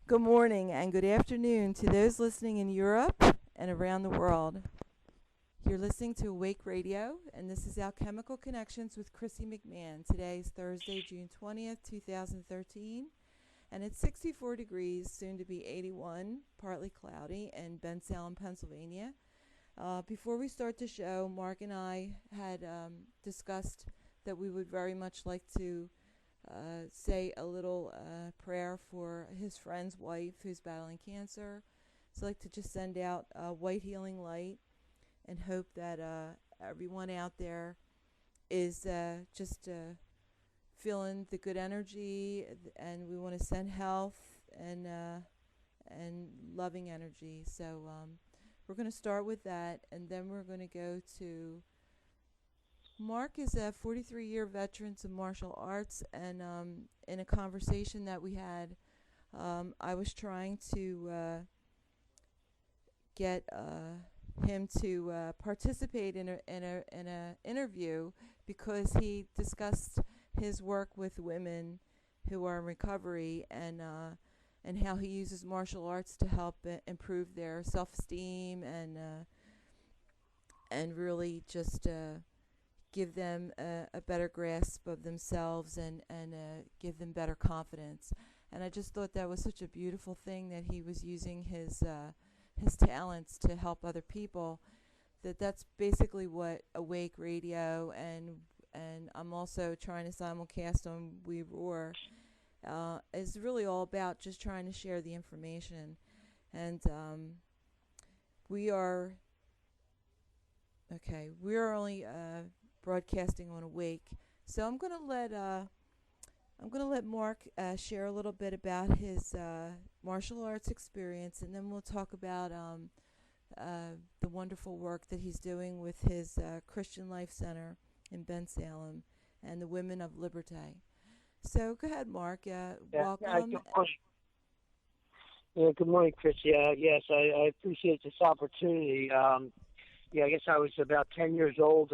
Good morning and good afternoon to those listening in Europe and around the world. You're listening to Awake Radio, and this is Alchemical Connections with Chrissy McMahon. Today is Thursday, June 20th, 2013, and it's 64 degrees, soon to be 81, partly cloudy in Bensalem, Pennsylvania. Before we start the show, Mark and I had discussed that we would very much like to say a little prayer for his friend's wife who's battling cancer. So I'd like to just send out white healing light and hope that everyone out there is just feeling the good energy, and we want to send health and loving energy. So we're going to start with that, and then we're going to go to Mark is a 43-year veteran of martial arts, and in a conversation that we had, I was trying to get him to participate in a interview because he discussed his work with women who are in recovery and how he uses martial arts to help improve their self-esteem and really just give them a better grasp of themselves and give them better confidence. And I just thought that was such a beautiful thing that he was using his talents to help other people. That's basically what Awake Radio and I'm also trying to simulcast on We Roar is really all about, just trying to share the information. And we are only broadcasting on Awake. So I'm gonna let Mark share a little bit about his martial arts experience, and then we'll talk about the wonderful work that he's doing with his Christian Life Center in Bensalem and the Women of Liberté. So go ahead, Mark. Welcome. Good morning, Chris. Yes, I appreciate this opportunity. I guess I was about 10 years old,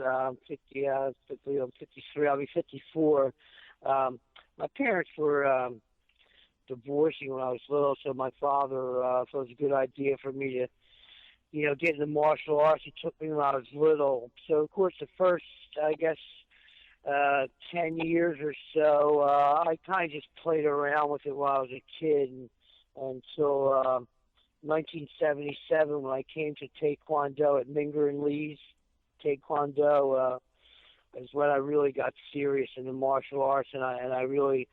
53, I'll be 54. My parents were divorcing when I was little, so my father thought it was a good idea for me to, get into martial arts. He took me when I was little. So, of course, the first, 10 years or so, I kind of just played around with it while I was a kid until 1977, when I came to Taekwondo at Minger and Lee's Taekwondo, is when I really got serious in the martial arts, and I really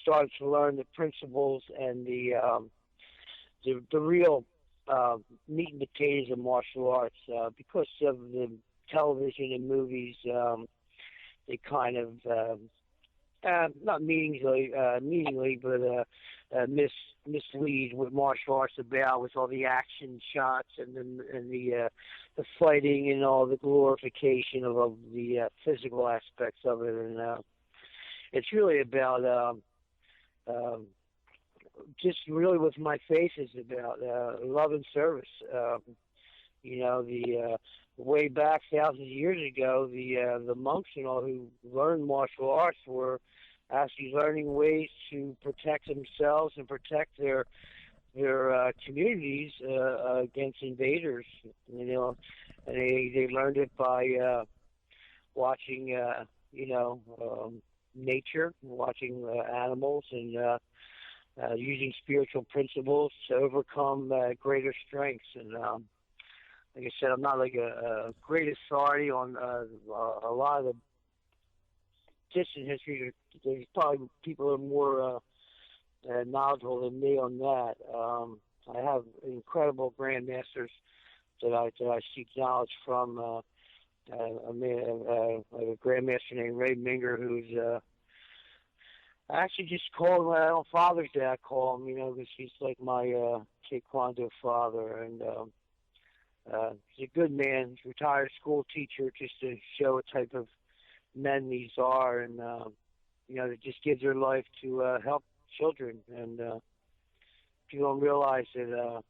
started to learn the principles and the real meat and potatoes of martial arts. Because of the television and movies, they kind of not meaningly, but mislead what martial arts about, with all the action shots and the fighting and all the glorification of the physical aspects of it. And it's really about just really what my faith is about, love and service. The way back thousands of years ago, the monks and all who learned martial arts were actually learning ways to protect themselves and protect their communities against invaders. And they learned it by watching nature, watching animals, and using spiritual principles to overcome greater strengths. And like I said, I'm not like a great authority on a lot of the distant history. There's probably people who are more knowledgeable than me on that. I have incredible grandmasters that I seek knowledge from. I have a grandmaster named Ray Minger, who's I actually just called on Father's Day. I call him, because he's like my Taekwondo father, and he's a good man. He's a retired school teacher, just to show what type of men these are, and that just give their life to help children. And people don't realize that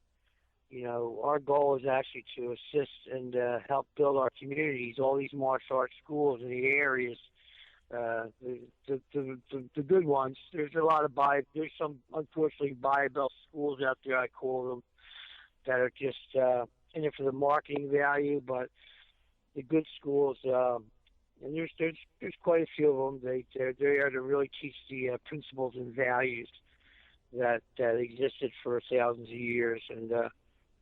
our goal is actually to assist and help build our communities. All these martial arts schools in the areas the good ones. There's a lot of there's some unfortunately Bible schools out there, I call them, that are just in it for the marketing value. But the good schools, and there's quite a few of them. They're there to really teach the principles and values that existed for thousands of years, and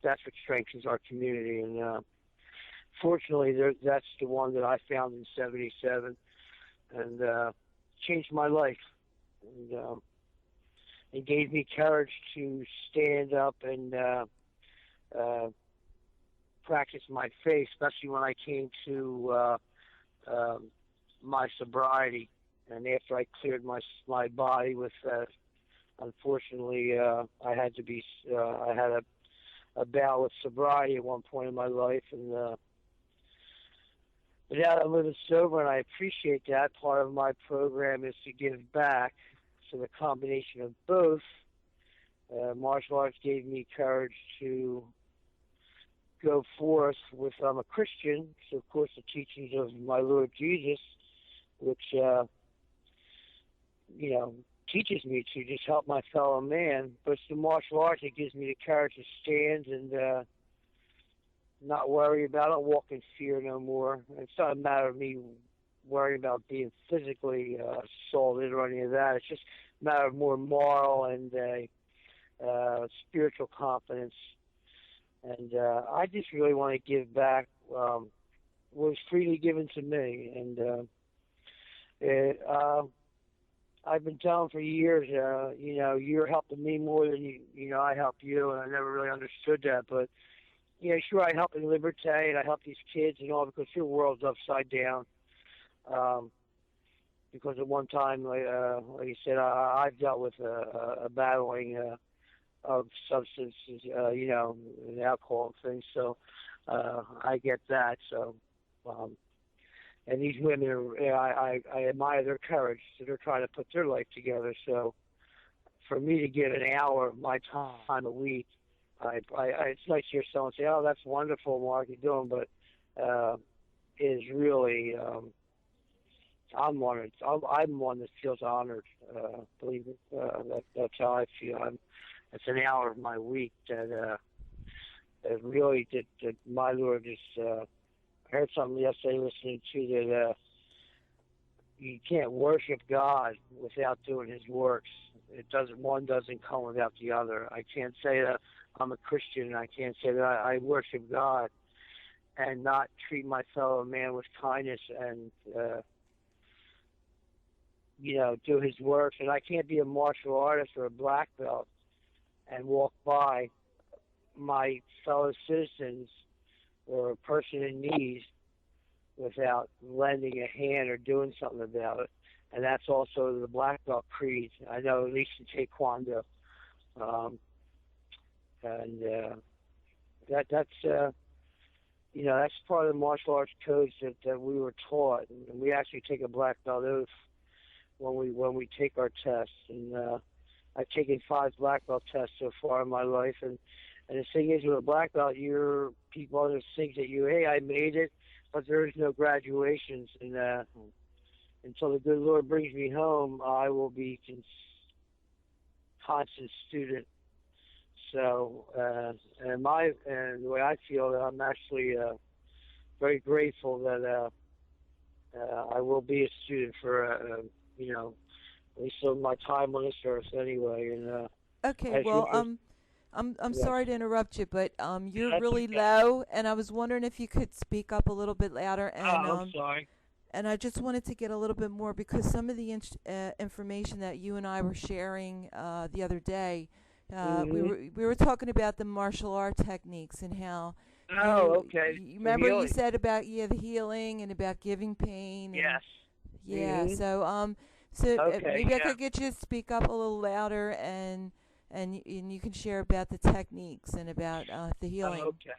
that's what strengthens our community. And fortunately, that's the one that I found in '77, and changed my life, and it gave me courage to stand up and uh, practice my faith, especially when I came to my sobriety, and after I cleared my body with. Unfortunately, I had to be. I had a battle with sobriety at one point in my life, and but now that I'm living sober, and I appreciate that. Part of my program is to give back. So the combination of both, martial arts gave me courage to go forth with. I'm a Christian, so of course the teachings of my Lord Jesus, which you know teaches me to just help my fellow man. But it's the martial arts that gives me the courage to stand and not worry about it, walk in fear no more. It's not a matter of me worrying about being physically assaulted or any of that. It's just a matter of more moral and spiritual confidence. And I just really want to give back what was freely given to me. And I've been telling for years, you're helping me more than I help you, and I never really understood that. But sure, I help in Liberté, and I help these kids and all because your world's upside down. Because at one time, like you said, I've dealt with a battling of substances, and alcohol and things. So I get that. So. And these women, I admire their courage. So they're trying to put their life together. So for me to give an hour of my time a week, it's nice to hear someone say, "Oh, that's wonderful, Mark, you're doing," but it is really, I'm honored. I'm one that feels honored. Believe it. That's how I feel. It's an hour of my week that really that my Lord is. I heard something yesterday listening to that you can't worship God without doing His works. One doesn't come without the other. I can't say that I'm a Christian, and I can't say that I worship God and not treat my fellow man with kindness and do His works. And I can't be a martial artist or a black belt and walk by my fellow citizens or a person in need without lending a hand or doing something about it. And that's also the black belt creed. I know at least in Taekwondo. That's part of the martial arts codes that we were taught. And we actually take a black belt oath when we take our tests. And I've taken 5 black belt tests so far in my life. And the thing is, with a black belt, people others think that hey, I made it, but there is no graduations. And until the good Lord brings me home, I will be constant student. So, and the way I feel, that I'm actually very grateful that I will be a student for at least of my time on this earth anyway. And Okay, well, I'm yeah. sorry to interrupt you, but you're That's really okay. low, and I was wondering if you could speak up a little bit louder. And I'm sorry. and I just wanted to get a little bit more because some of the information that you and I were sharing the other day, we were talking about the martial art techniques and how Okay. you For remember you healing. said about the healing and about giving pain. Yes. Yeah. hmm So Okay. maybe I Yeah. could get you to speak up a little louder and you can share about the techniques and about the healing. Okay.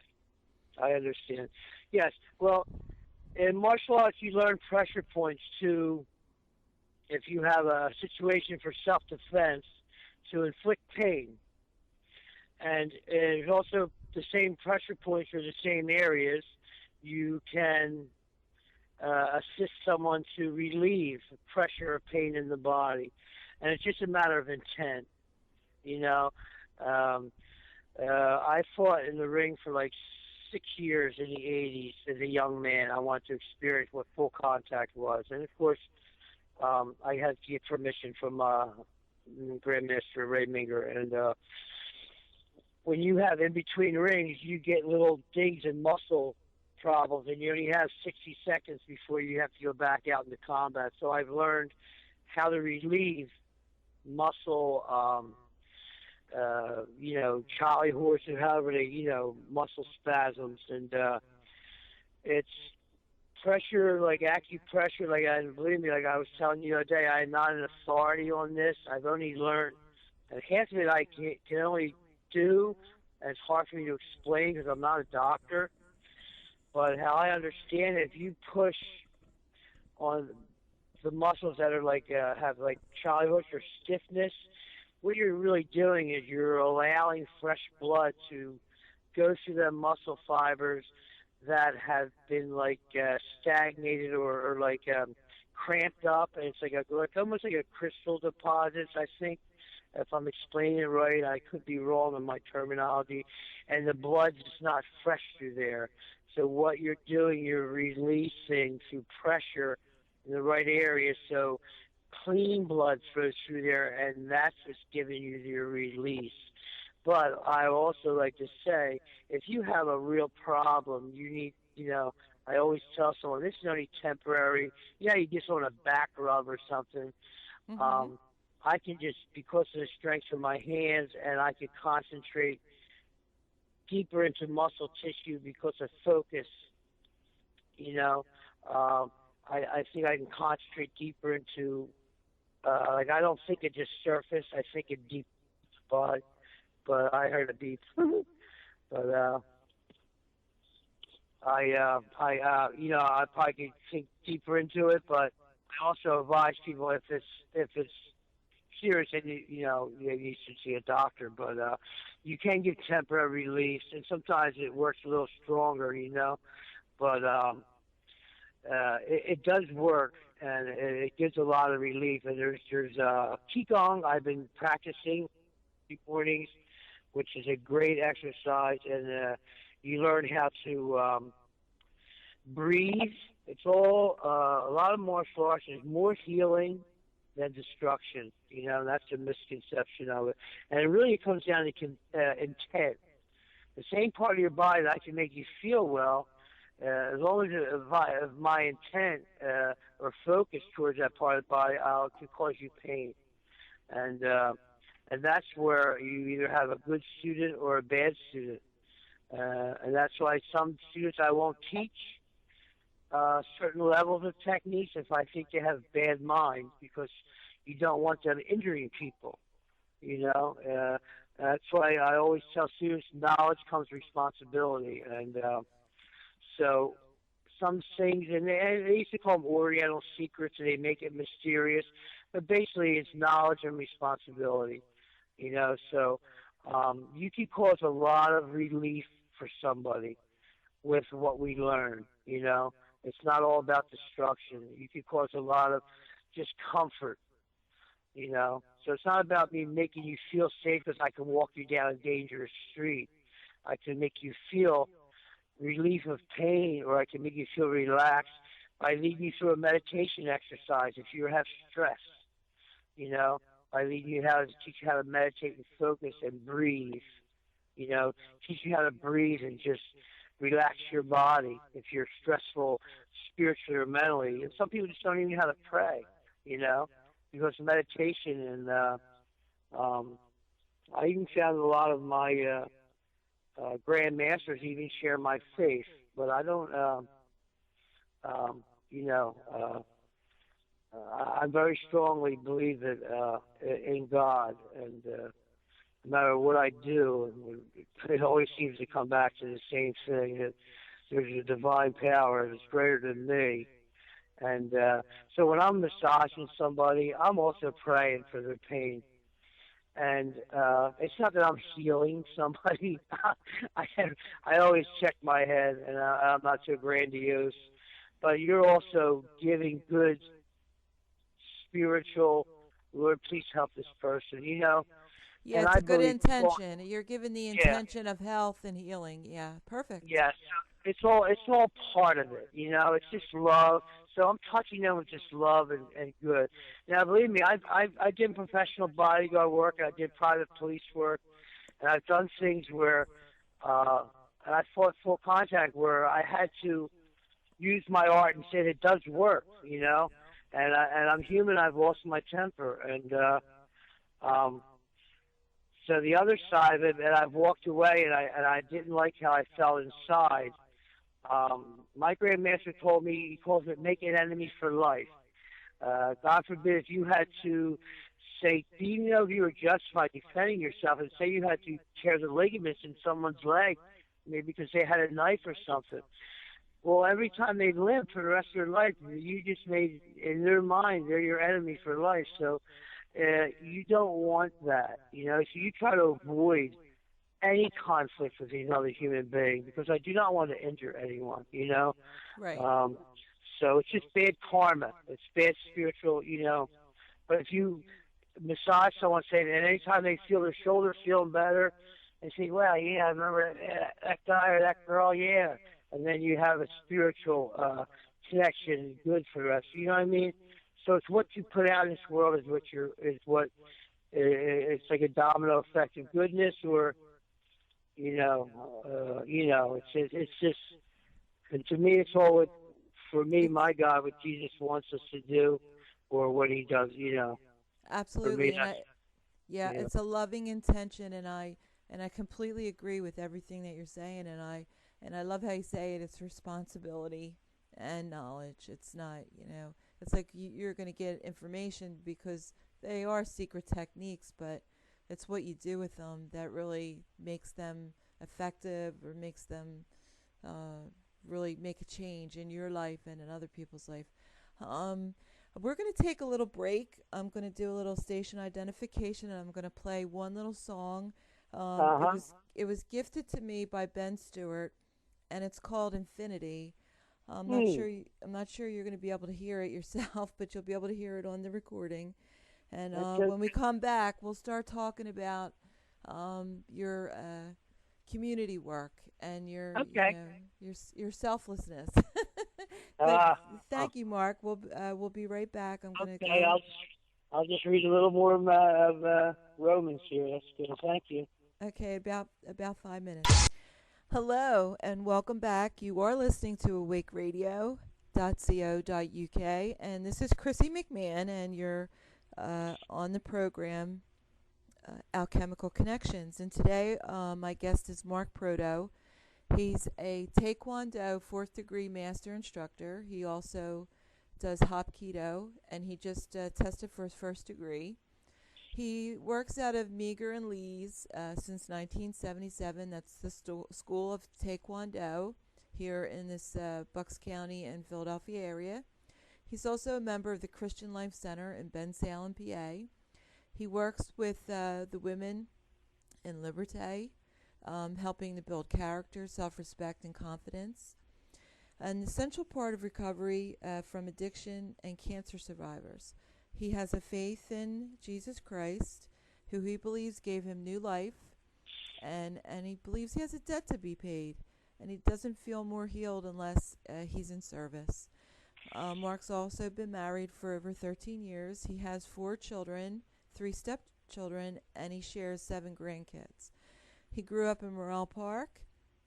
I understand. Yes. Well, in martial arts, you learn pressure points to, if you have a situation for self-defense, to inflict pain. And it's also the same pressure points for the same areas. You can assist someone to relieve pressure or pain in the body, and it's just a matter of intent. You know, um, I fought in the ring for like 6 years in the '80s as a young man. I wanted to experience what full contact was, and of course, I had to get permission from Grandmaster Ray Minger, and when you have in between rings, you get little dings and muscle problems, and you only have 60 seconds before you have to go back out into combat. So I've learned how to relieve muscle, Charlie horse or however they, muscle spasms, and it's pressure, like acupressure. Like I believe me, like I was telling you the other day, I'm not an authority on this. I've only learned, and half of it I can only do, and it's hard for me to explain because I'm not a doctor. But how I understand it, if you push on the muscles that are like have like Charlie horse or stiffness, what you're really doing is you're allowing fresh blood to go through the muscle fibers that have been like stagnated or like cramped up, and it's like almost like a crystal deposits. I think if I'm explaining it right, I could be wrong in my terminology, and the blood's just not fresh through there. So what you're doing, you're releasing through pressure in the right area, so clean blood flows through there, and that's what's giving you your release. But I also like to say, if you have a real problem, you need, I always tell someone, this is only temporary. Yeah, you just want a back rub or something. Mm-hmm. Um, I can just, because of the strength of my hands, and I can concentrate deeper into muscle tissue because of focus, you know. I think I can concentrate deeper into, like I don't think it just surface, I think it deep body, but I heard a beep. But I probably could think deeper into it, but I also advise people if it's serious, and you should see a doctor. But you can get temporary relief, and sometimes it works a little stronger, But it does work, and it gives a lot of relief. And there's qigong I've been practicing mornings, which is a great exercise, and you learn how to breathe. It's all a lot of martial arts is more healing than destruction. That's a misconception of it, and it comes down to intent. The same part of your body that can make you feel well, as long as if my intent or focus towards that part of the body, can cause you pain, and that's where you either have a good student or a bad student, and that's why some students I won't teach certain levels of techniques if I think they have bad minds, because you don't want them injuring people. That's why I always tell students knowledge comes responsibility, and so some things, and they used to call them Oriental secrets, and they make it mysterious, but basically it's knowledge and responsibility. So you can cause a lot of relief for somebody with what we learn. It's not all about destruction. You can cause a lot of just comfort. So it's not about me making you feel safe because I can walk you down a dangerous street. I can make you feel relief of pain, or I can make you feel relaxed by leading you through a meditation exercise if you have stress. By leading you teach you how to meditate and focus and breathe. Teach you how to breathe and just relax your body if you're stressful spiritually or mentally. And some people just don't even know how to pray, because of meditation. And I even found a lot of my grand masters even share my faith, but I don't, I very strongly believe that in God, and no matter what I do, it always seems to come back to the same thing, that there's a divine power that's greater than me. And so when I'm massaging somebody, I'm also praying for their pain. And it's not that I'm healing somebody. I always check my head, and I'm not so grandiose. but you're also giving good spiritual, Lord, please help this person, Yeah, and it's I a good believe, well, intention. You're given the yeah, intention of health and healing. Yeah, perfect. yes, it's all part of it, it's just love. So I'm touching them with just love and good. Now, believe me, I did professional bodyguard work, and I did private police work, and I've done things where, uh, and I fought full contact where I had to use my art and say it does work, and I'm human. I've lost my temper, and um, so the other side of it, and I've walked away, and I didn't like how I felt inside. My grandmaster told me, he calls it make an enemy for life. God forbid if you had to say, even though you were justified defending yourself, and say you had to tear the ligaments in someone's leg, maybe because they had a knife or something. Well, every time they limp for the rest of their life, you just made, in their mind, they're your enemy for life. So you don't want that, So you try to avoid any conflict with another human being because I do not want to injure anyone. Right. Um, so it's just bad karma. It's bad spiritual, But if you massage someone, say, and anytime they feel their shoulder feeling better, and say, well, yeah, I remember that guy or that girl, yeah. And then you have a spiritual connection, good for the rest. You know what I mean? So it's what you put out in this world it's like a domino effect of goodness, or it's just, and to me, it's all for me, It's my God, what Jesus wants us to do, or what He does. For me, absolutely, and that's yeah, yeah. it's a loving intention, and I completely agree with everything that you're saying, and I love how you say it. It's responsibility and knowledge. It's not, it's like you're going to get information because they are secret techniques, but it's what you do with them that really makes them effective or makes them uh, really make a change in your life and in other people's life. Um, we're going to take a little break. I'm going to do a little station identification, and I'm going to play one little song. Uh It huh. was gifted to me by Ben Stewart, and it's called Infinity. Hmm. I'm not sure you're going to be able to hear it yourself, but you'll be able to hear it on the recording. And Okay. when we come back, we'll start talking about your community work and Okay. your selflessness. But Uh, uh, thank you, Mark. We'll be right back. I'm gonna okay. go. I'll just read a little more of Romans here. That's good. Thank you. Okay, about 5 minutes. Hello and welcome back. You are listening to awakeradio.co.uk, and this is Chrissy McMahon, and you're on the program Alchemical Connections. And today, my guest is Mark Proto. He's a Taekwondo fourth degree master instructor. He also does Hapkido, and he just tested for his first degree. He works out of Meager and Lee's since 1977. That's the School of Taekwondo here in this Bucks County and Philadelphia area. He's also a member of the Christian Life Center in Bensalem, PA. He works with the women in Liberté, helping to build character, self-respect, and confidence. An essential part of recovery from addiction and cancer survivors. He has a faith in Jesus Christ, who he believes gave him new life, and he believes he has a debt to be paid, and he doesn't feel more healed unless he's in service. Mark's also been married for over 13 years. He has 4 children, 3 stepchildren, and he shares 7 grandkids. He grew up in Morrell Park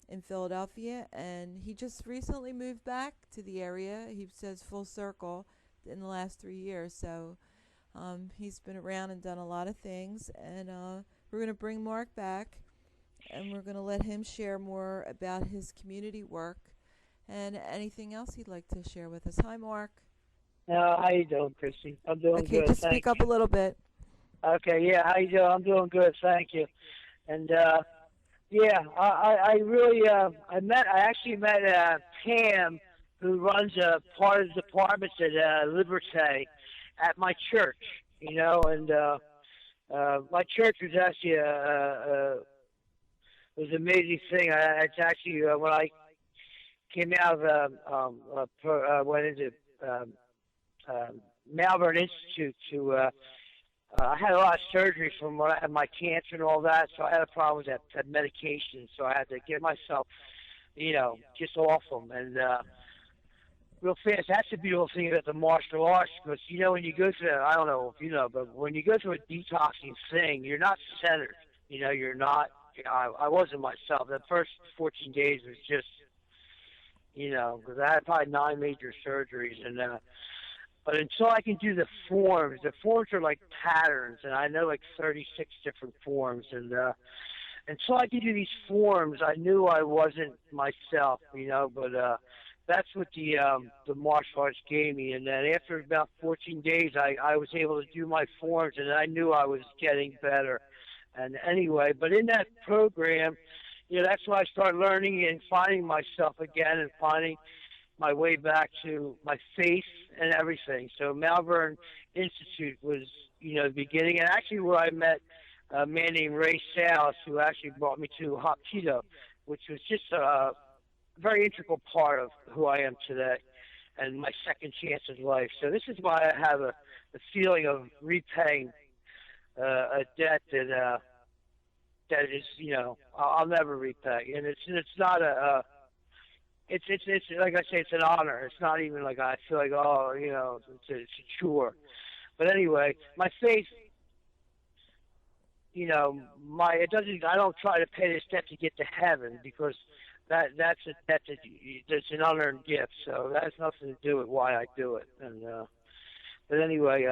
in Philadelphia, and he just recently moved back to the area. He says full circle in the last 3 years. So he's been around and done a lot of things. And we're going to bring Mark back, and we're going to let him share more about his community work and anything else he'd like to share with us. Hi, Mark. How you doing, Christy? I'm doing Okay, good. just Thank speak up a little bit. you. Okay. Yeah. How you doing? I'm doing good. Thank you. And yeah, I really I actually met Pam, who runs a part of the departments at Liberté at my church. And my church was actually was an amazing thing. It's actually when I came out of what is it? Malvern Institute to. I had a lot of surgery from when I had my cancer and all that, so I had a problem with that medication. So I had to get myself, just off them. And real fast, that's the beautiful thing about the martial arts, because when you go through, I don't know if you know, but when you go through a detoxing thing, you're not centered. You're not. I wasn't myself. The first 14 days was just, because I had probably 9 major surgeries, and but until I can do the forms are like patterns, and I know like 36 different forms, and until I could do these forms, I knew I wasn't myself, but that's what the martial arts gave me. And then after about 14 days, I was able to do my forms, and I knew I was getting better. And anyway, but in that program, that's why I started learning and finding myself again and finding my way back to my faith and everything. So Malvern Institute was, the beginning, and actually where I met a man named Ray Salas, who actually brought me to Hapkido, which was just a very integral part of who I am today and my second chance in life. So this is why I have a feeling of repaying a debt that is, I'll never repay. And it's not it's like I say, it's an honor. It's not even like I feel like, it's a chore. But anyway, my faith, I don't try to pay this debt to get to heaven, because that's an unearned gift. So that has nothing to do with why I do it. And but anyway,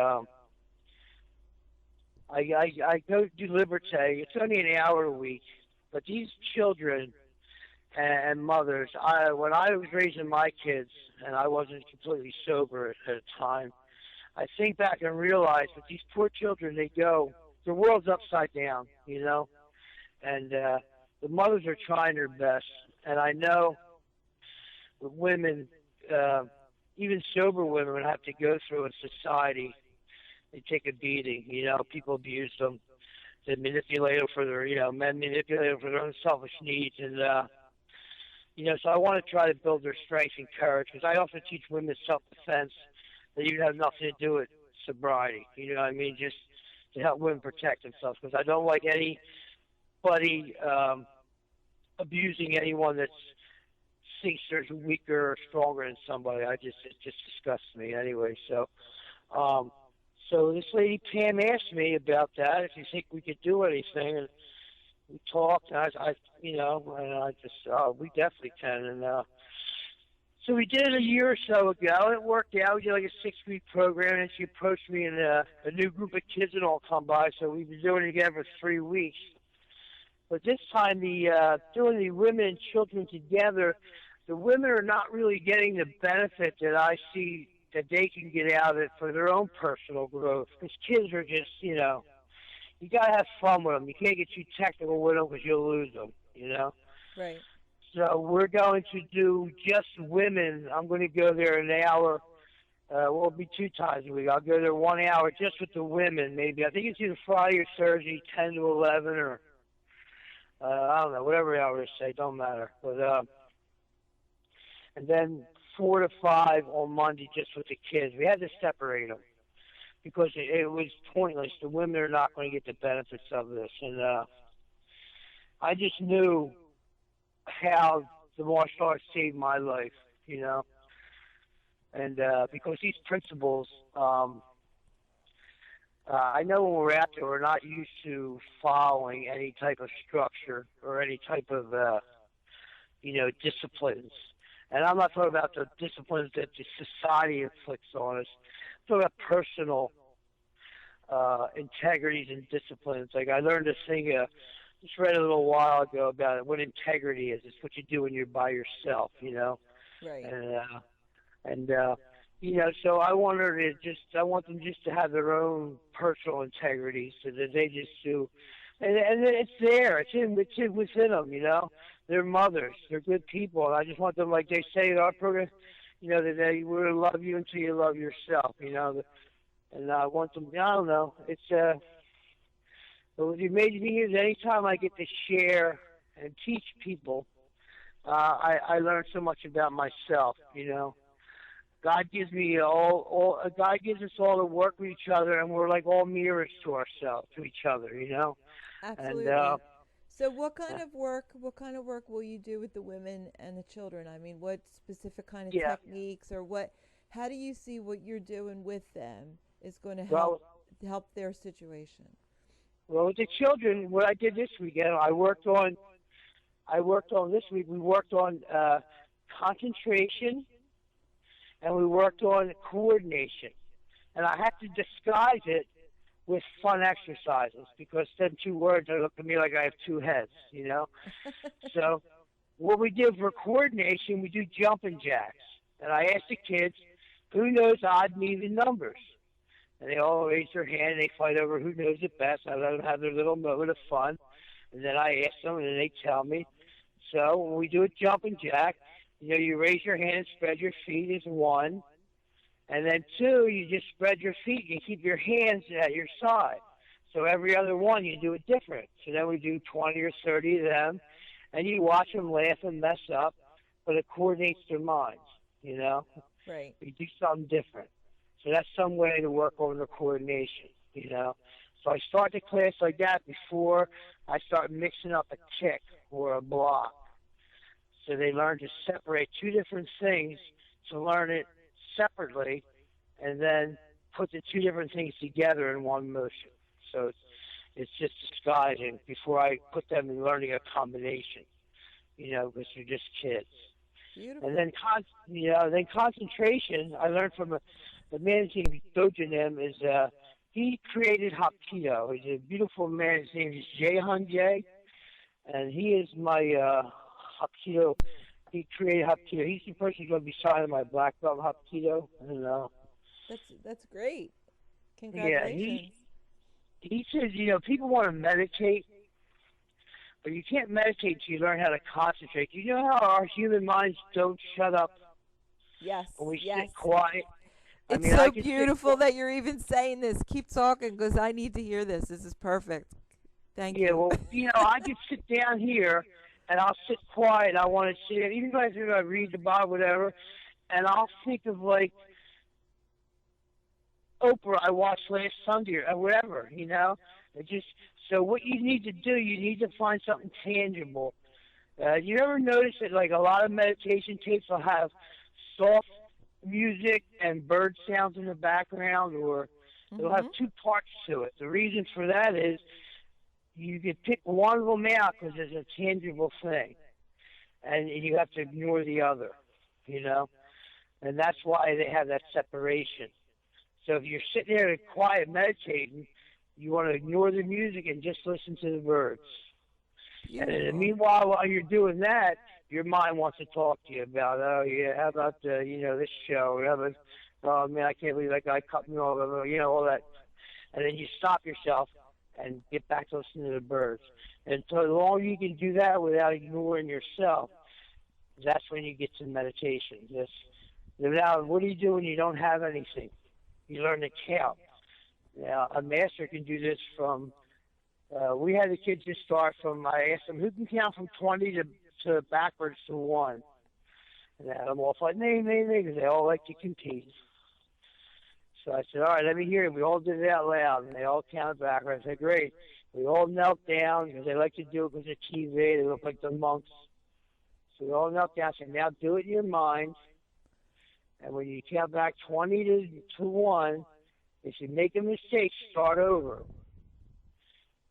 I go do Liberté. It's only an hour a week, but these children and mothers, when I was raising my kids, and I wasn't completely sober at the time, I think back and realize that these poor children, the world's upside down, and the mothers are trying their best. And I know the women, even sober women, would have to go through in society. They take a beating, people abuse them. They manipulate them for their, men manipulate them for their own selfish needs. And, so I want to try to build their strength and courage, because I also teach women self-defense that even have nothing to do with sobriety. You know what I mean? Just to help women protect themselves, because I don't like anybody abusing anyone that thinks they're weaker or stronger than somebody. It just disgusts me anyway. So, so this lady Pam asked me about that, if you think we could do anything, and we talked. And we definitely can. And so we did it a year or so ago, and it worked out. We did like a 6-week program, and she approached me, and a new group of kids and all come by. So we've been doing it again for 3 weeks. But this time, doing the women and children together, the women are not really getting the benefit that I see that they can get out of it for their own personal growth. Because kids are just, you got to have fun with them. You can't get too technical with them, because you'll lose them, Right. So we're going to do just women. I'm going to go there an hour. It'll be 2 times a week. I'll go there 1 hour just with the women, maybe. I think it's either Friday or Thursday, 10 to 11, or I don't know, whatever hour they say, don't matter. But and then 4 to 5 on Monday just with the kids. We had to separate them, because it was pointless. The women are not going to get the benefits of this. And I just knew how the martial arts saved my life, And because these principles, I know when we're out there, we're not used to following any type of structure or any type of, disciplines. And I'm not talking about the disciplines that the society inflicts on us. I'm talking about personal integrities and disciplines. Like I learned this thing, just read a little while ago about it, what integrity is. It's what you do when you're by yourself, Right. So I want them just to have their own personal integrity, so that they just do, and it's there, it's within them, They're mothers, they're good people, and I just want them, like they say in our program, that they will love you until you love yourself, and I want them. I don't know. It's the amazing thing is, anytime I get to share and teach people I learned so much about myself. God gives me God gives us all to work with each other, and we're like all mirrors to ourselves, to each other. And Absolutely. So what kind of work will you do with the women and the children? I mean, what specific kind of yeah, techniques or how do you see what you're doing with them is going to help well, their situation? with the children, what I did this weekend, I worked on this week. We worked on concentration, and we worked on coordination. And I had to disguise it with fun exercises because them two words they look to me like I have two heads. So what we did for coordination, we do jumping jacks. And I asked the kids, who knows odd and even numbers? And they all raise their hand and they fight over who knows it best. I let them have their little moment of fun. And then I ask them and then they tell me. So when we do a jumping jack, you raise your hand and spread your feet is one. And then two, you just spread your feet and keep your hands at your side. So every other one, you do it different. So then we do 20 or 30 of them, and you watch them laugh and mess up, but it coordinates their minds. Right. You do something different. So that's some way to work on the coordination. So I start the class like that before I start mixing up a kick or a block. So they learn to separate two different things to learn it separately and then put the two different things together in one motion. So it's just disguising before I put them in learning a combination, because they're just kids. And Beautiful. then concentration, I learned from the man named Dojanim is he created Hapkido. He's a beautiful man. His name is Jaehan Jae, and he is my Hapkido. He created Hapkido. He's the person who's going to be signing my black belt Hapkido. And That's great. yeah, Congratulations. he says people want to meditate, but you can't meditate till you learn how to concentrate. You know how our human minds don't shut up Yes, when we yes. sit quiet. I It's mean, I so can sit. beautiful that you're even saying this. Keep talking because I need to hear this. This is perfect. Thank Yeah, you. well, I can sit down here and I'll sit quiet. I want to sit, even if I read the Bible, whatever, and I'll think of like Oprah I watched last Sunday or whatever. It just so what you need to do, you need to find something tangible. You ever notice that like a lot of meditation tapes will have soft music and bird sounds in the background, or they'll have Mhm. two parts to it. The reason for that is you can pick one of them out because it's a tangible thing, and you have to ignore the other, you know, and that's why they have that separation. So if you're sitting there quiet meditating, you want to ignore the music and just listen to the birds. And in the Beautiful. meanwhile, while you're doing that, your mind wants to talk to you about, oh yeah, how about this show? Or how about, oh man, I can't believe that guy cut me off, all that. And then you stop yourself and get back to listening to the birds. And so the longer you can do that without ignoring yourself, that's when you get to meditation. Just now, what do you do when you don't have anything? You learn to count. Now, a master can do this from. We had the kids just start from. I asked them who can count from 20 to backwards to 1, and I had them all like name, because they all like to compete. So I said, all right, let me hear it. We all did it out loud, and they all counted backwards. I said, great. We all knelt down because they like to do it because of TV. They look like the monks. So we all knelt down. I said, now do it in your mind. And when you count back 20 to 1, if you make a mistake, start over.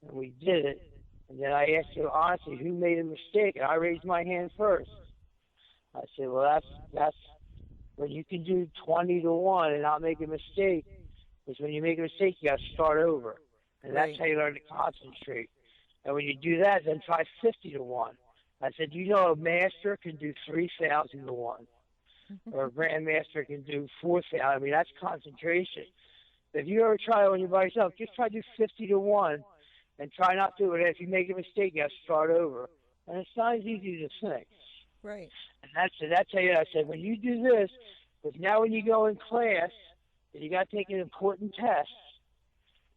And we did it. And then I asked her honestly, who made a mistake? And I raised my hand first. I said, well, that's when you can do 20 to 1 and not make a mistake. Because when you make a mistake, you got to start over. And that's Right. how you learn to concentrate. And when you do that, then try 50 to 1. I said, a master can do 3,000 to 1. Or a grandmaster can do 4,000. I mean, that's concentration. If you ever try it when you're by yourself, just try to do 50 to 1 and try not to do it. If you make a mistake, you have to start over. And it's not as easy as you think. Right. And that's how I said, when you do this, because now when you go in class, you got to take an important test,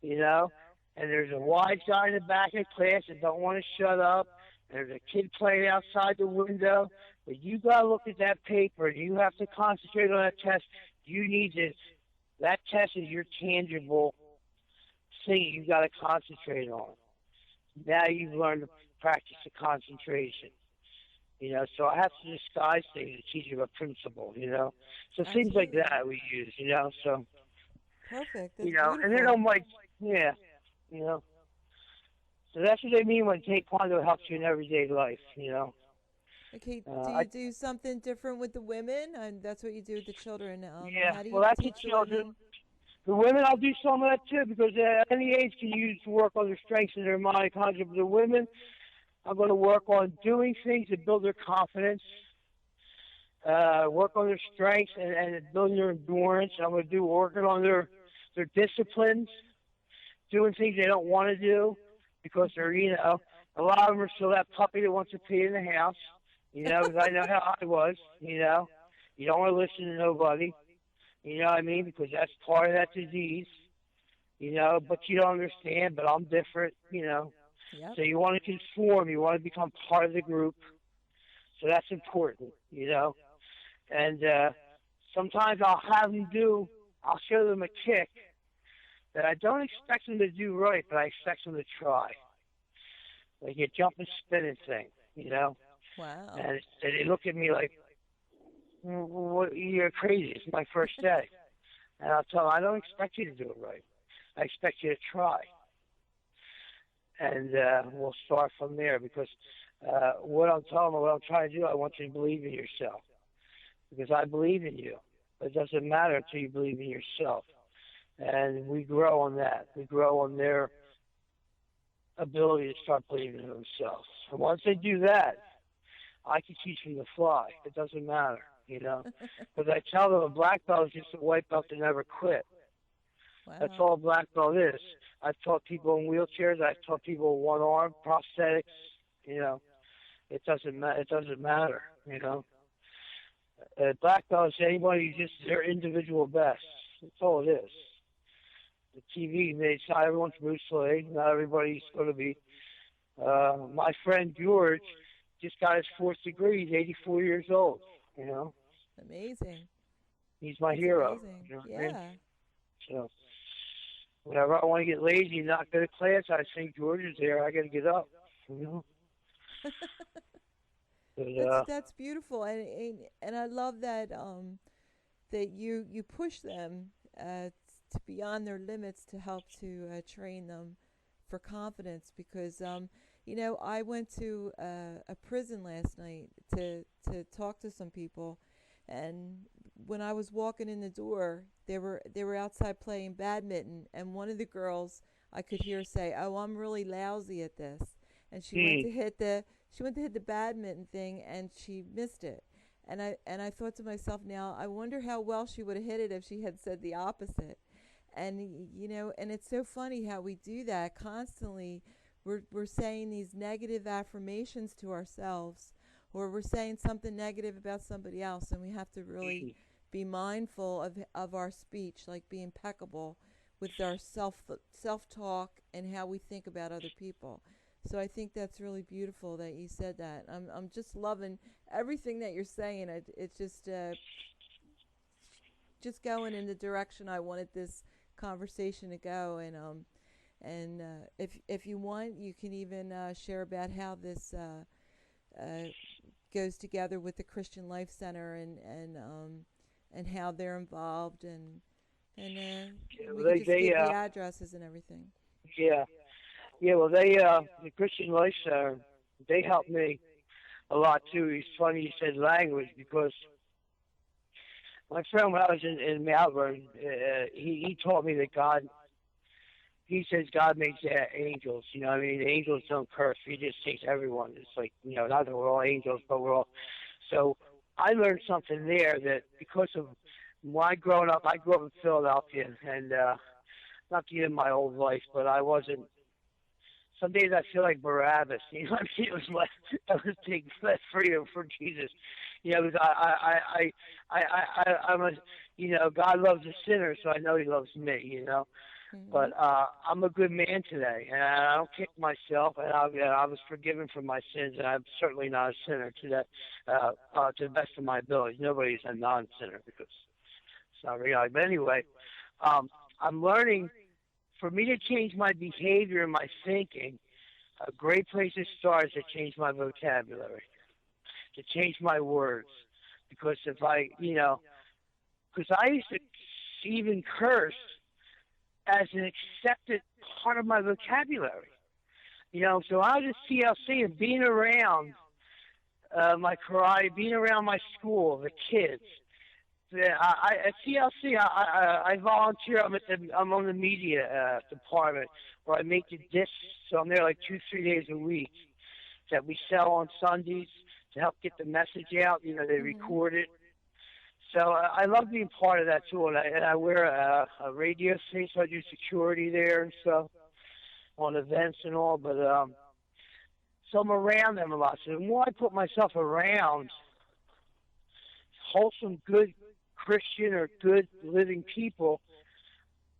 and there's a wise guy in the back of the class that don't want to shut up, and there's a kid playing outside the window, but you got to look at that paper and you have to concentrate on that test. You need to, that test is your tangible thing you got to concentrate on. Now you've learned to practice the concentration. So I have to disguise things to teach you a principle, So things like Absolutely. that we use, so, Perfect. That's and then beautiful. I'm like, yeah, you know. So that's what they mean when Taekwondo helps you in everyday life. Okay, do I you do something different with the women? And that's what you do with the children. Yeah, How do well, you that's the teach the children. women? The women, I'll do some of that too because at any age can use to work on their strengths and their mind concept. The women, I'm going to work on doing things to build their confidence, work on their strengths and building their endurance. I'm going to do working on their disciplines, doing things they don't want to do because they're, a lot of them are still that puppy that wants to pee in the house, because I know how I was. You don't want to listen to nobody, you know what I mean, because that's part of that disease, but you don't understand, but I'm different. Yep. So you want to conform, you want to become part of the group, so that's important. And sometimes I'll show them a kick that I don't expect them to do right, but I expect them to try. Like a jump and spinning thing. Wow. And they look at me like, what, you're crazy. It's my first day. And I'll tell them, I don't expect you to do it right. I expect you to try. And we'll start from there because what I'm telling them, what I'm trying to do, I want you to believe in yourself because I believe in you. But it doesn't matter until you believe in yourself. And we grow on that. We grow on their ability to start believing in themselves. And once they do that, I can teach them to fly. It doesn't matter. Because I tell them a black belt is just a white belt that never quit. That's Wow. all a black belt is. I've taught people in wheelchairs. I've taught people with one arm prosthetics. It doesn't matter. It doesn't matter. Black belt is anybody who's just their individual best. That's all it is. The TV, it's not everyone's Bruce Lee. Not everybody's going to be. My friend George just got his fourth degree. He's 84 years old. You know, Amazing. he's my That's hero. amazing. You know what I mean? Yeah. So whenever I want to get lazy and not go to class, I think George is there. I got to get up. You know. But, That's beautiful, and I love that that you push them to beyond their limits to help to train them for confidence because I went to a prison last night to talk to some people, and when I was walking in the door, they were outside playing badminton, and one of the girls I could hear say, "Oh, I'm really lousy at this," and she went to hit the badminton thing and she missed it. And I thought to myself, now I wonder how well she would have hit it if she had said the opposite. And it's so funny how we do that constantly. We're saying these negative affirmations to ourselves, or we're saying something negative about somebody else, and we have to really be mindful of our speech, like be impeccable with our self talk and how we think about other people. So I think that's really beautiful that you said that. I'm just loving everything that you're saying. It's just going in the direction I wanted this conversation to go. And if you want, you can even share about how this uh, goes together with the Christian Life Center and how they're involved and we could just they give the addresses and everything. yeah. Yeah, well, the Christian Life Center, they helped me a lot too. It's funny you said language because my friend, when I was in Melbourne, he taught me that he says God makes angels. You know what I mean? Angels don't curse. He just takes everyone. It's like, not that we're all angels, but we're all. So I learned something there that because of my growing up, I grew up in Philadelphia and not to get in my old life, but I wasn't. Some days I feel like Barabbas. You know what I mean? It was like I was taking that freedom for Jesus. Because I'm a, God loves a sinner, so I know He loves me. Mm-hmm. But I'm a good man today, and I don't kick myself. And I was forgiven for my sins, and I'm certainly not a sinner to the best of my abilities. Nobody's a non-sinner because it's not reality. But anyway, I'm learning. For me to change my behavior and my thinking, a great place to start is to change my vocabulary, to change my words. Because if because I used to even curse as an accepted part of my vocabulary. So I was at CLC and being around my karate, being around my school, the kids. At CLC, I volunteer. I'm on the media department where I make the discs. So I'm there like 2-3 days a week that we sell on Sundays to help get the message out. They Mm-hmm. record it. So I love being part of that too. And I wear a radio thing, so I do security there and stuff on events and all. But so I'm around them a lot. So the more I put myself around wholesome, good Christian or good living people,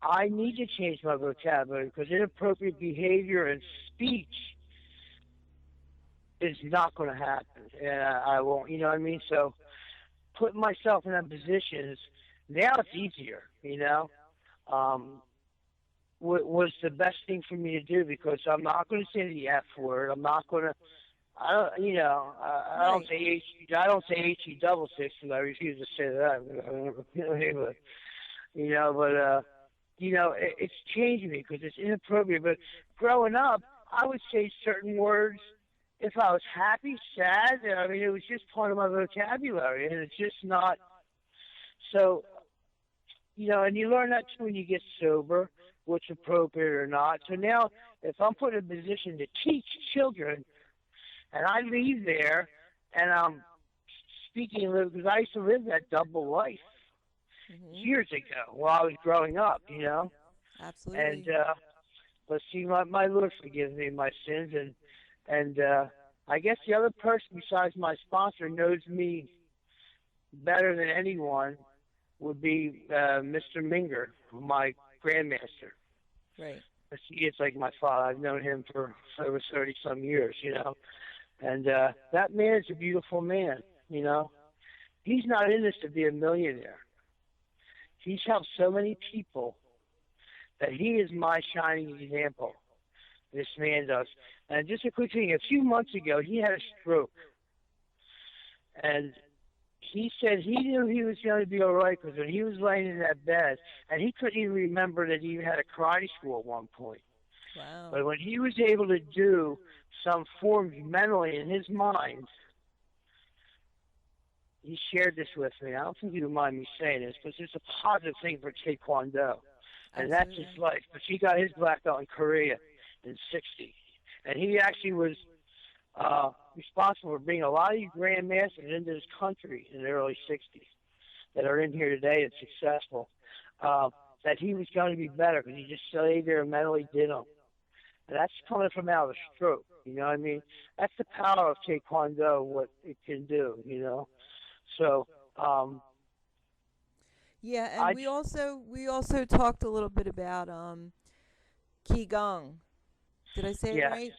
I need to change my vocabulary because inappropriate behavior and speech is not going to happen. And I won't, you know what I mean? So putting myself in that position now it's easier. Was the best thing for me to do because I'm not going to say the F word. I'm not going to. I don't, I don't Right. say I don't say he double six, and I refuse to say that. It's changing me because it's inappropriate. But growing up, I would say certain words if I was happy, sad. I mean, it was just part of my vocabulary, and it's just not. So, and you learn that too when you get sober, what's appropriate or not. So now, if I'm put in a position to teach children, and I leave there, and I'm speaking because I used to live that double life Mm-hmm. years ago while I was growing up. And Absolutely. but see, my Lord forgives me my sins, and I guess the other person besides my sponsor knows me better than anyone would be Mr. Minger, my grandmaster. Right. It's like my father. I've known him for over 30 some years. And that man is a beautiful man. He's not in this to be a millionaire. He's helped so many people that he is my shining example. This man does. And just a quick thing, a few months ago, he had a stroke. And he said he knew he was going to be all right because when he was laying in that bed, and he couldn't even remember that he even had a karate school at one point. Wow. But when he was able to do some forms mentally in his mind, he shared this with me. I don't think you mind me saying this, because it's a positive thing for Taekwondo. And that's his Absolutely. life. But he got his black belt in Korea in '60. And he actually was responsible for bringing a lot of these grandmasters into this country in the early '60s that are in here today and successful. That he was going to be better because he just stayed there and mentally did them. And that's coming from out of a stroke. You know what I mean? That's the power of Taekwondo, what it can do. So, Yeah, and I we also talked a little bit about qigong. Did I say it yes, right?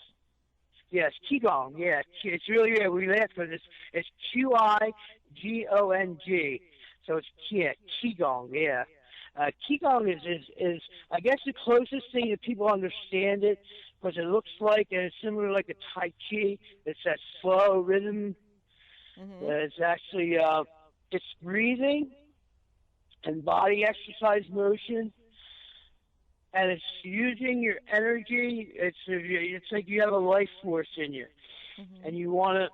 yes, Qigong. Yeah, it's really we laugh because it's Qigong. So it's Qigong. Yeah, Qigong is I guess the closest thing that people understand it because it looks like and it's similar like a Tai Chi. It's that slow rhythm. Mhm. It's actually it's breathing and body exercise motion, and it's using your energy. It's like you have a life force in you, Mhm. and you want to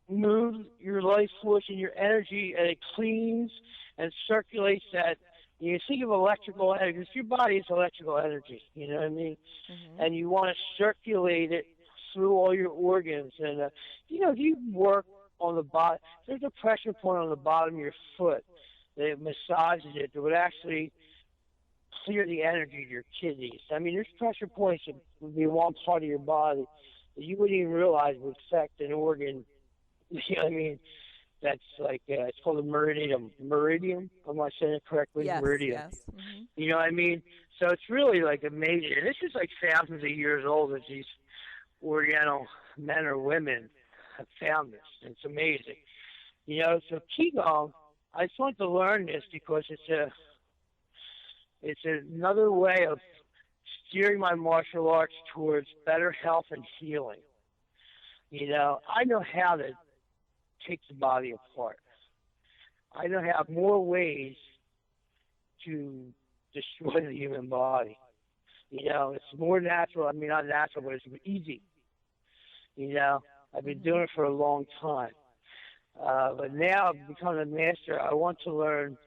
move your life force and your energy, and it cleans and circulates that. You think of electrical energy, because your body is electrical energy. You know what I mean? Mhm. And you want to circulate it through all your organs. And if you work on the bottom, there's a pressure point on the bottom of your foot that massages it. That would actually clear the energy to your kidneys. I mean, there's pressure points that would be one part of your body that you wouldn't even realize would affect an organ. You know what I mean? that's like it's called a meridium. Meridium, am I saying it correctly? Yes, Meridium. yes. Hmm. You know what I mean? So it's really like amazing. And this is like thousands of years old that these Oriental men or women have found this. It's amazing. You know, so Qigong, I just want to learn this because it's another way of steering my martial arts towards better health and healing. You know, I know how to take the body apart. I know how more ways to destroy the human body. You know, it's more natural. I mean, not natural, but it's easy. You know, I've been Hmm. doing it for a long time. But now I've become a master. I want to learn.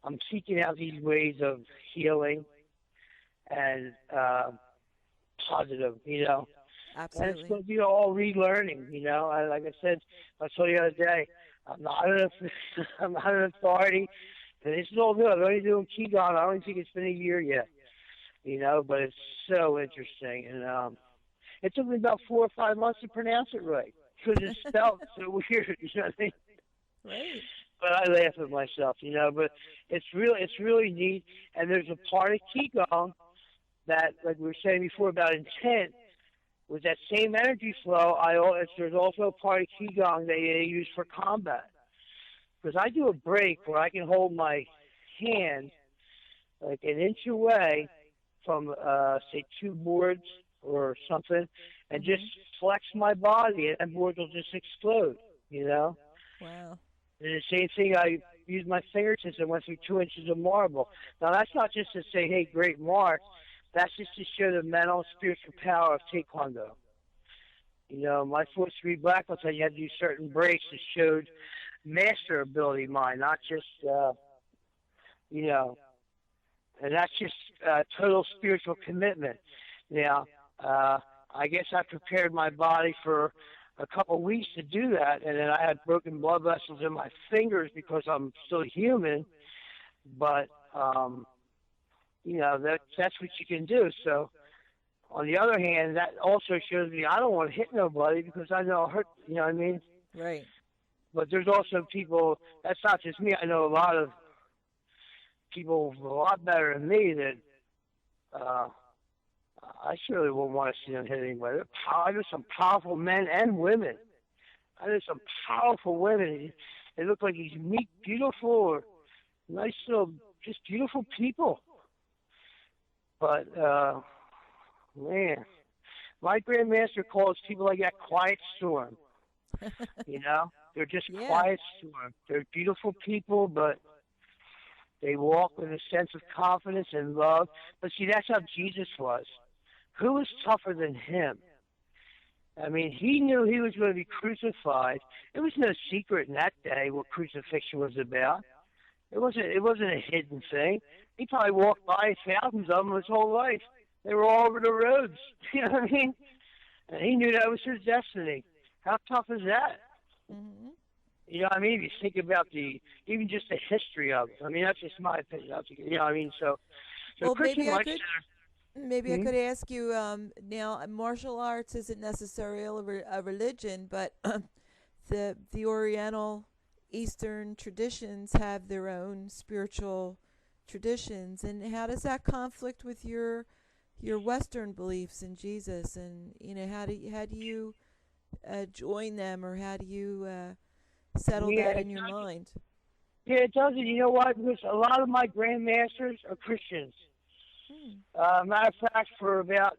I'm seeking out these ways of healing and positive, you know. And it's Absolutely. going to be all relearning, you know. Like I said, I told you the other day, I'm not an, I'm not an authority. And this is all new. I'm only doing Qigong. I don't think it's been a year yet, you know, but it's so interesting. And it took me about 4 or 5 months to pronounce it right because it's spelled so weird, you know what I mean? Right. But I laugh at myself, you know. But it's really neat. And there's a part of Qigong that, like we were saying before about intent, with that same energy flow. There's also a part of Qigong that they use for combat. Because I do a break where I can hold my hand like an inch away from, say, two boards or something, and just Hmm. flex my body, and boards will just explode, you know? Wow. And the same thing, I use my fingertips and went through 2 inches of marble. Now, that's not just to say, hey, great mark. That's just to show the mental and spiritual power of Taekwondo. You know, my fourth degree black belt said you had to do certain breaks that showed master ability of mine, not just, you know, and that's just total spiritual commitment. Now, I guess I prepared my body for a couple of weeks to do that, and then I had broken blood vessels in my fingers because I'm still human, but, you know, that's what you can do. So, on the other hand, that also shows me I don't want to hit nobody because I know I'll hurt, you know what I mean? Right. But there's also people, that's not just me, I know a lot of people a lot better than me that uh, I surely wouldn't want to see them hit anybody. I know some powerful men and women. I know some powerful women. They look like these meek, beautiful, or nice little, just beautiful people. But, man, my grandmaster calls people like that quiet storm. You know, they're just Yeah. quiet storm. They're beautiful people, but they walk with a sense of confidence and love. But see, that's how Jesus was. Who was tougher than him? I mean, he knew he was going to be crucified. It was no secret in that day what crucifixion was about. It wasn't a hidden thing. He probably walked by thousands of them his whole life. They were all over the roads. You know what I mean? And he knew that was his destiny. How tough is that? Hmm. You know what I mean? If you think about even just the history of it. I mean, that's just my opinion. You know what I mean? So Well, Christian Life maybe I Center. could ask you. Now, martial arts isn't necessarily a religion, but the Oriental Eastern traditions have their own spiritual traditions, and how does that conflict with your Western beliefs in Jesus? And how do you join them, or how do you settle Yeah, that in your mind? yeah, it does. And you know what? Because a lot of my grandmasters are Christians. Hmm. Matter of fact, for about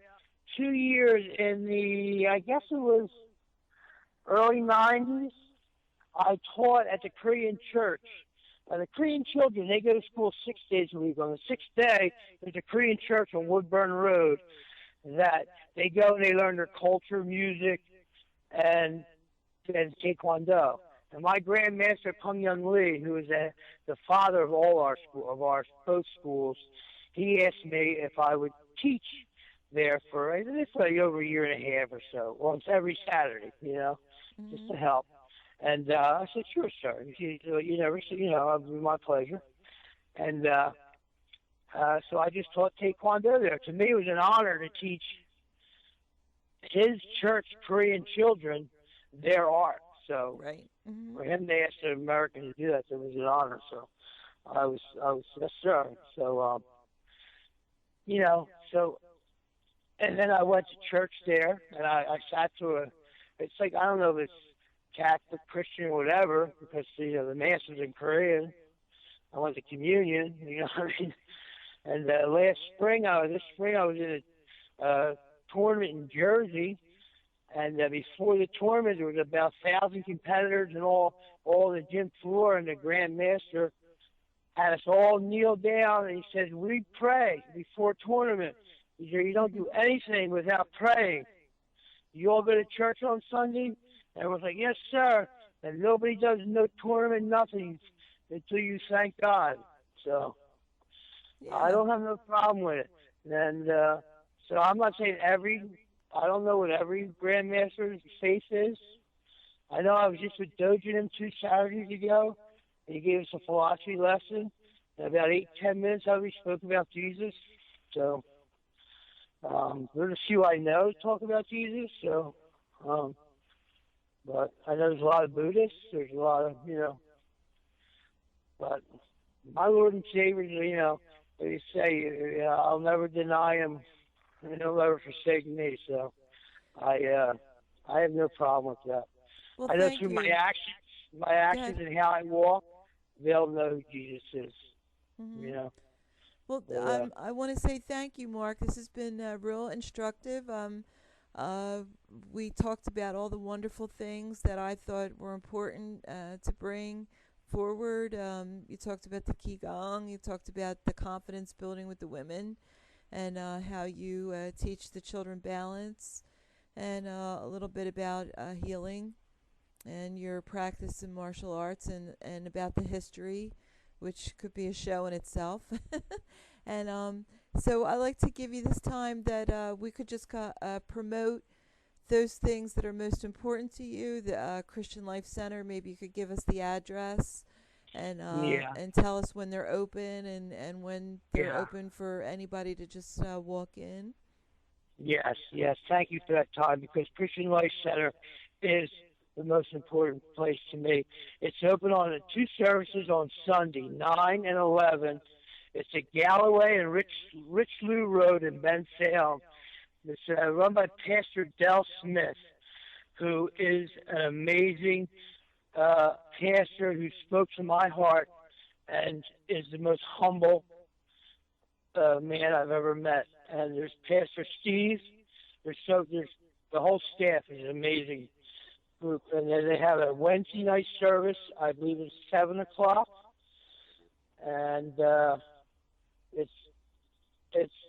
2 years in I guess it was early 90s, I taught at the Korean church. The Korean children, they go to school 6 days a week. On the sixth day, there's a Korean church on Woodburn Road that they go and they learn their culture, music, and Taekwondo. And my grandmaster Peng Young Lee, who is the father of all our both schools, he asked me if I would teach there for it's like over a year and a half or so. Well, it's every Saturday, you know, just Hmm. to help. And I said, sure, sir. You never said, it'd be my pleasure. And so I just taught Taekwondo there. To me, it was an honor to teach his church Korean children their arts. So Right. Hmm. for him to ask an American to do that, it was an honor. So I was yes, sir. So so and then I went to church there, and I sat through a. It's like I don't know if it's Catholic, Christian, or whatever, because the mass was in Korean. I went to communion, what I mean. And this spring I was in a tournament in Jersey, and before the tournament there was about 1,000 competitors, and all the gym floor, and the Grand Master had us all kneel down, and he said, "We pray before tournament." He said, "You don't do anything without praying. You all go to church on Sunday?" And I was like, "Yes, sir." And nobody does no tournament, nothing until you thank God. So I Yeah. don't have no problem with it. And so I'm not saying I don't know what every Grandmaster's faith is. I know I was just with Doji him 2 Saturdays ago, and he gave us a philosophy lesson. In about 8, 10 minutes of it, we spoke about Jesus. So there's a few I know talk about Jesus. So, but I know there's a lot of Buddhists. There's a lot of but my Lord and Savior, they say, I'll never deny him, and he'll never forsake me. So I have no problem with that. Well, I know thank through my you. Go ahead. actions and how I walk, they'll know who Jesus is. Hmm. You know, Well, but I want to say thank you, Mark. This has been real instructive. Uh, we talked about all the wonderful things that I thought were important to bring forward. You talked about the Qigong. You talked about the confidence building with the women, and how you teach the children balance, and a little bit about healing and your practice in martial arts, and about the history, which could be a show in itself. And so I like to give you this time that we could just promote those things that are most important to you. The Christian Life Center, maybe you could give us the address, yeah, and tell us when they're open, and when they're yeah, open for anybody to just walk in. yes. Thank you for that time because Christian Life Center is the most important place to me. It's open on 2 services on Sunday, 9 and 11. It's at Galloway and Richelieu Road in Bensalem. It's run by Pastor Del Smith, who is an amazing pastor who spoke to my heart and is the most humble man I've ever met. And there's Pastor Steve. There's the whole staff is an amazing group, and then they have a Wednesday night service. I believe it's 7 o'clock, and it's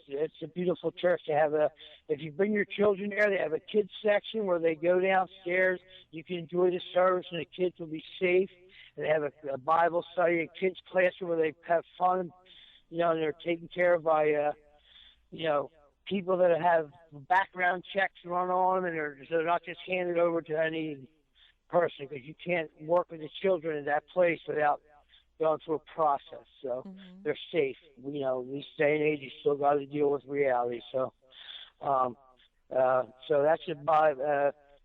it's a beautiful church. They have a if you bring your children there, they have a kids section where they go downstairs. You can enjoy the service, and the kids will be safe. And they have a Bible study, a kids classroom where they have fun. And they're taken care of by people that have background checks run on them, and they're not just handed over to any person because you can't work with the children in that place without going through a process. So Hmm. they're safe. In this day and age, you still got to deal with reality. So, so that's by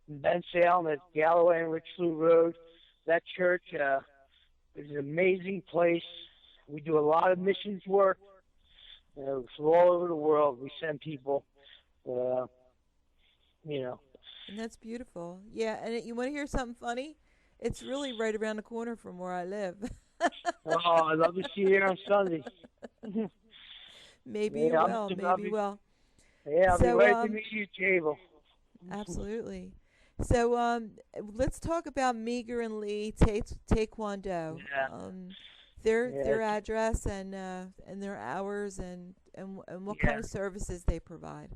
Ben Salem at Galloway and Richelieu Road. That church is an amazing place. We do a lot of missions work. From all over the world, we send people. Uh, you know. And that's beautiful. Yeah, and you want to hear something funny? It's really right around the corner from where I live. Oh, I'd love to see you here on Sunday. Maybe you Yeah, will. Maybe you will. I'll be So, ready to meet you, table. absolutely. So, let's talk about Meager and Lee Taekwondo. Yeah, Their yeah, address, and their hours, and what kind yeah. of services they provide.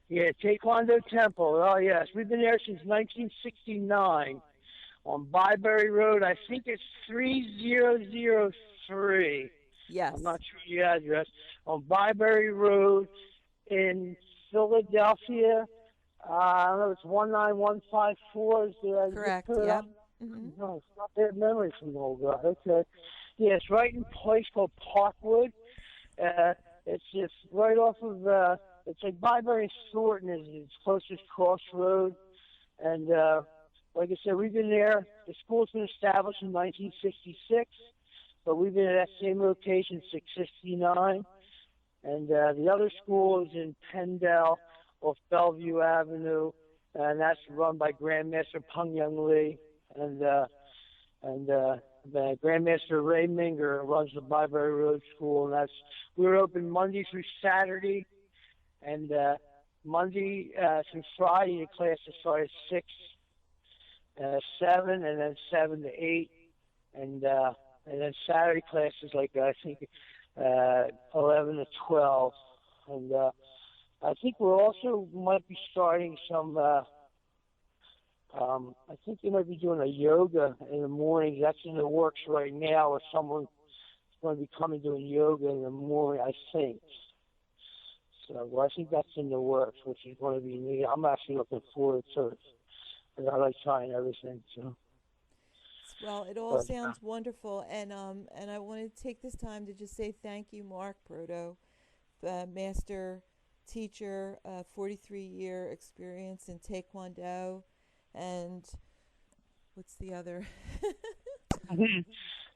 Yeah, Taekwondo Temple. Oh, yes. We've been there since 1969 on Byberry Road. I think it's 3003. I'm Yes. not sure the address. On Byberry Road in Philadelphia. I don't know, it's 19154 is the zip Correct. code. Yep. Hmm. No, it's not bad memory from the old guy. Okay. Yeah, it's right in a place called Parkwood. It's just right off of, it's like Byberry and Thornton is its closest crossroad. And like I said, we've been there. The school's been established in 1966, but we've been at that same location since 1969. And the other school is in Pendle off Bellevue Avenue, and that's run by Grandmaster Peng Young Lee. And the Grandmaster Ray Minger runs the Byberry Road School, and we're open Monday through Saturday, and Monday through Friday the classes start at 6, 7, and then 7 to 8, and then Saturday classes like I think 11 to 12, and I think we're also might be starting some. I think they might be doing a yoga in the mornings. That's in the works right now, or someone's going to be coming doing yoga in the morning, I think. So I think that's in the works, which is going to be neat. I'm actually looking forward to it. I like trying everything. So. Well, it all sounds wonderful, and I want to take this time to just say thank you, Mark Proto, master teacher, 43-year experience in Taekwondo, and what's the other?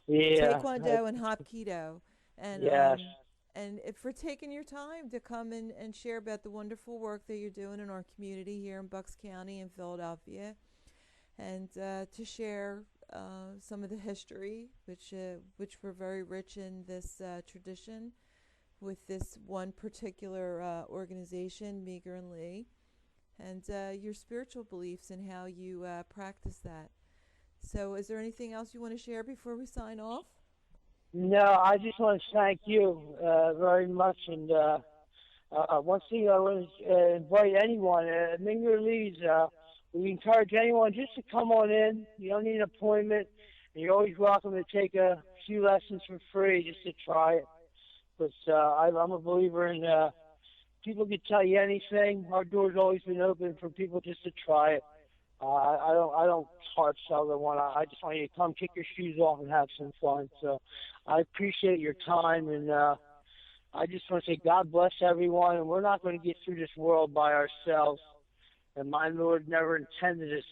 Yeah. Taekwondo and Hapkido, and yes. And for taking your time to come and share about the wonderful work that you're doing in our community here in Bucks County in Philadelphia, and to share some of the history, which we're very rich in this tradition with this one particular organization, Meager and Lee, and your spiritual beliefs and how you practice that. So is there anything else you want to share before we sign off? No, I just want to thank you very much. And one thing I want to invite anyone, Minger Lee's, we encourage anyone just to come on in. You don't need an appointment. And you're always welcome to take a few lessons for free just to try it. But I'm a believer in people can tell you anything. Our door's always been open for people just to try it. I don't hard sell the one. I just want you to come kick your shoes off and have some fun. So I appreciate your time, and I just want to say God bless everyone. And we're not going to get through this world by ourselves. And my Lord never intended us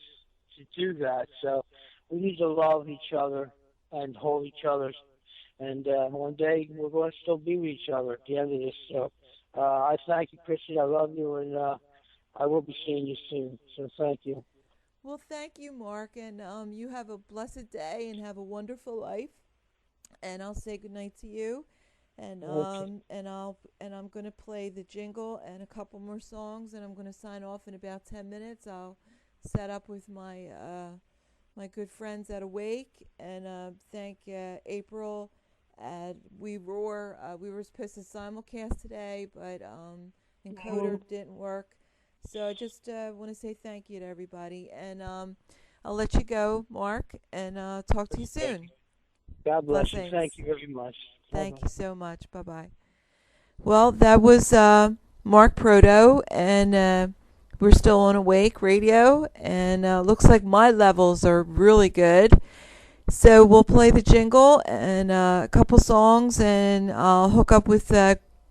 to do that. So we need to love each other and hold each other. And one day we're going to still be with each other at the end of this. So I thank you, Chrissy. I love you, and I will be seeing you soon. So thank you. Well, thank you, Mark, and you have a blessed day and have a wonderful life. And I'll say goodnight to you, and Okay. I'm going to play the jingle and a couple more songs, and I'm going to sign off in about 10 minutes. I'll set up with my my good friends at Awake, and thank April at We Roar. We were supposed to simulcast today, but encoder didn't work. So I just want to say thank you to everybody, and I'll let you go, Mark, and talk to you soon. God bless you. Blessings. Thank you very much. Thank Bye-bye. you so much. Bye-bye. Well, that was Mark Proto, and we're still on Awake Radio, and looks like my levels are really good. So we'll play the jingle and a couple songs, and I'll hook up with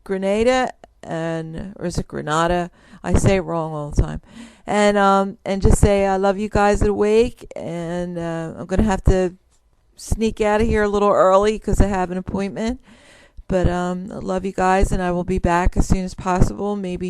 Grenada, or is it Grenada? I say it wrong all the time. And just say I love you guys at Awake, and I'm going to have to sneak out of here a little early because I have an appointment. But I love you guys, and I will be back as soon as possible, maybe